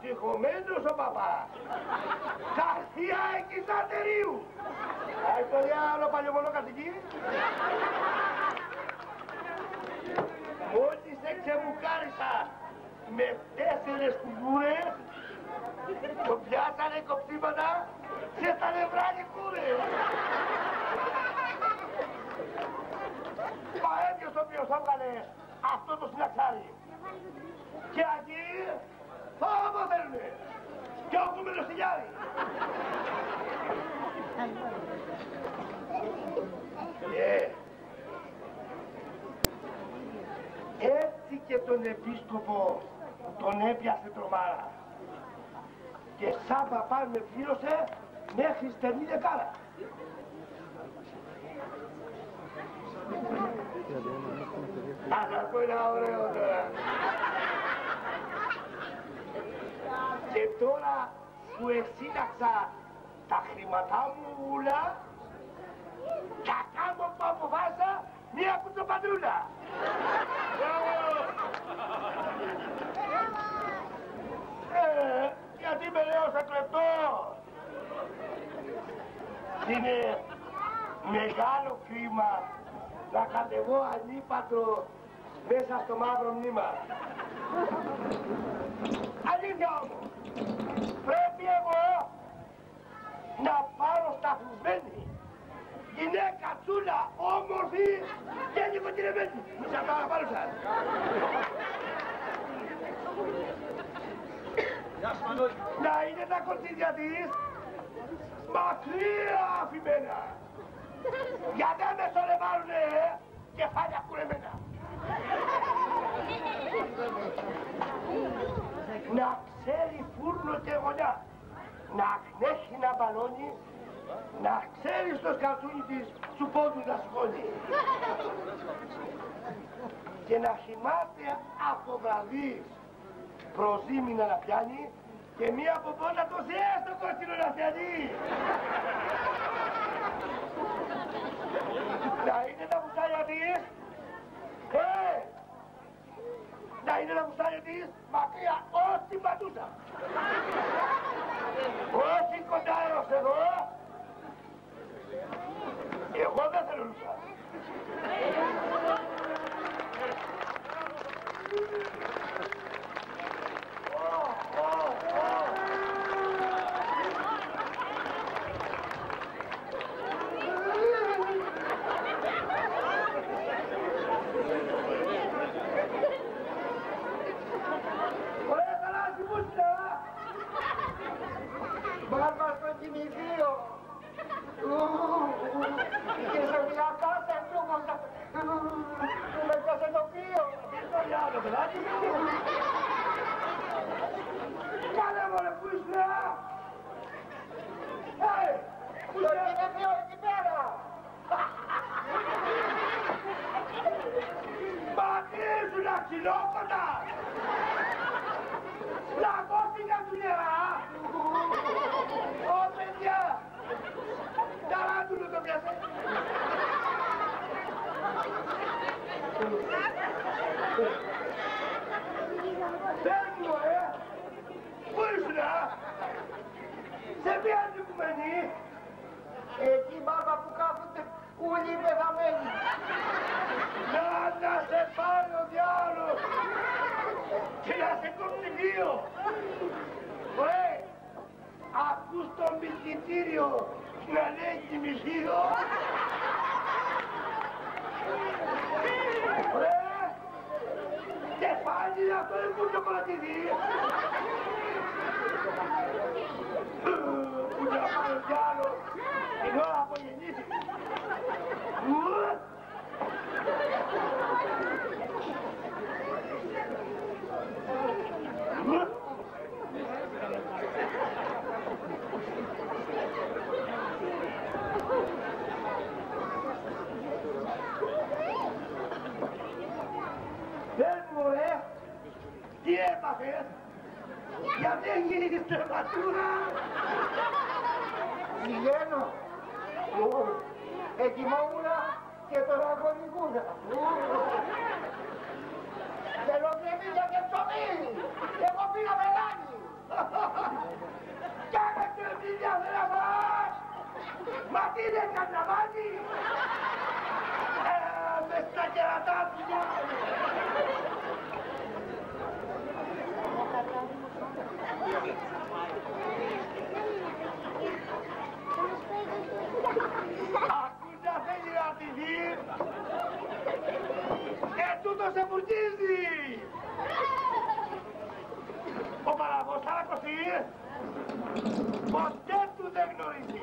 Ψυχωμένος ο παπάς. Καρδιά εκκυστατερίου. Άι το διάολο παλιωμονό καθηγή. Μόλις σε ξεμουκάρισα με 4 κουμπούρες, το πιάσανε κοψίματα και στα νευρά κούρες. Μα έδιος ο οποίος έβγαλε αυτό το συναξάρι. Και εκεί φόβο θέλουνε. Κι όπου με το στυλιάρι. Έτσι και τον επίσκοπο τον έπιασε τρομάρα. Και σαν παπά με πλήρωσε μέχρι στερνή δεκάρα. Θα σας πω ένα ωραίο τώρα. Και τώρα που εσύναξα τα χρήματά μου ούλα, θα κάνω που αποφάσισα μία κουτσοπαντρούλα. Γιατί με λέω σαν κλεπτός. Είναι μεγάλο κρίμα να κατεβώ ανύπατο μέσα στο μαύρο μνήμα. Αλήθεια όμως, πρέπει εγώ να πάρω σταθμισμένη γυναίκα τσούλα, όμορφη και νοικοκυρεμένη. Μη σας πάω πάνω σας. Να είναι τα κοτσίδια της μακριά αφημένα. Για να με σωρευάρουνε κεφάλια κουρεμένα. Να ξέρει φούρνο και γωνιά. Να knέχει να μπαλώνει. Να ξέρει στο σκαρτούνι της σου πόντου να σηκώνει. Και να χυμάται από βραδείς προζήμινα να πιάνει και μία από πότα το ζέστο κότσινο να πιάνει. Να είναι τα μουστάρια της, να είναι τα μουστάρια της μακριά ως την πατούσα. Όχι κοντά έως εδώ, εγώ δεν θέλω λούσα. Εκεί μπάρμπα που κάθονται όλοι οι πεθαμένοι. Να σε πάρει ο διάολος και να σε κόψει δύο. Ωραία, ακούς το μυθιστήριο να λέει κοιμηθείο. Ωραία, και πάλι αυτό είναι που το κρατηθεί. Που να πάρει ο διάολος την ώρα που γεννήθηκε. Πες μου ρε, τι έπαθες, γιατί έγινες τερματούρα. Πηγαίνω, ετοιμόμουνα και τώρα αγωνικούνα. Θέλω κρεμμύδια και ψωμί, εγώ πήγα μελάνι. Κάνετε μια θεραπάς! Μα τι είναι καρναβάλι! Μες στα κερατά του διάολου! Ακούς να θέλει να τη δει! Τούτο σε φουρτίζει! Ο παραγός θα ακουστεί! Ποτέ του δεν γνωρίζει!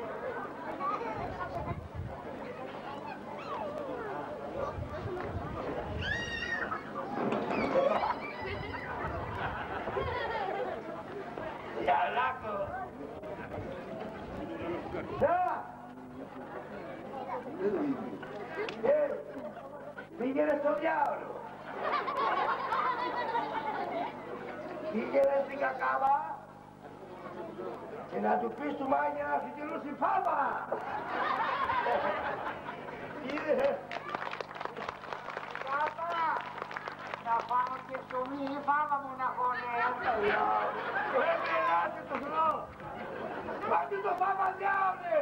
Γιαλάκο! Να! Πήγαινε στο διάολο! Πήγαινε στην κακάβα και να του πεις του μάγια να σου κυρώσει φάβα! Είδε! Πάπα! Να πάω και ψωμί ή φάβα μοναχώνε! Ελάτε το χρόνο! Πάτε το φάβα διάολε!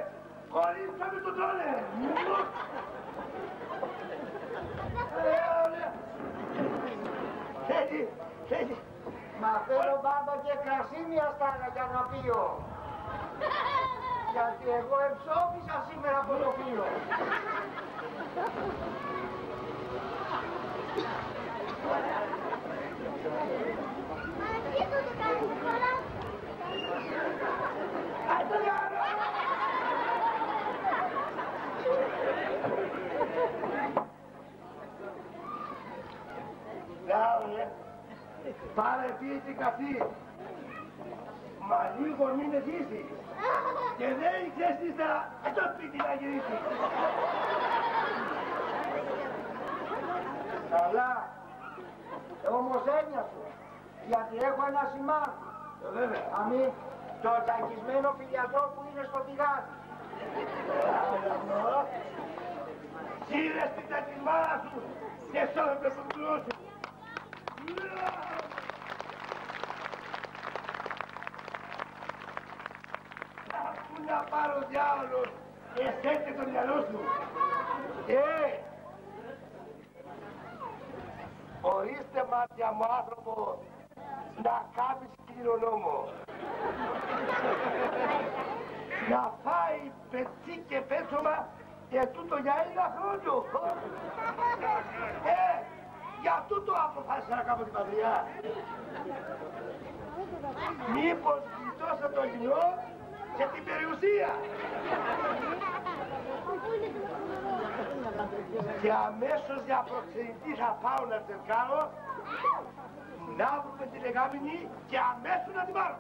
Χωρίς να μην το τρώνε! Θέλει! Μα θέλω μπάμπα και κρασί μια στάνα για να πιω. Γιατί εγώ εψόφισα σήμερα από το φύλλο. Πάρε πίεση καυτή, μα λίγο μην αισθήσεις και δεν ξέρεις ύστερα το σπίτι να γυρίσεις. Καλά, όμως ένιωσε, γιατί έχω ένα σημάδι. Βέβαια. Αμή, το τσακισμένο φιλιατρό που είναι στο τηγάδι. Σύρε στην τσακισμάρα σου και σώζε το πτυρό σου. Πού να πάρω διάολος, εσέτε το μυαλό σου. Ορίστε μάτια μου άνθρωπο να κάνεις κληρονόμο. Να φάει πετσί και πέτσομα και τούτο για ένα χρόνο. Για τούτο αποφάσισα να κάνω την πατριά. Μήπως γλιτώσω το κοινό και την περιουσία. Και αμέσως για προξενητή θα πάω να τσερκάρω, να βρούμε τη λεγάμινη και αμέσως να την πάρω.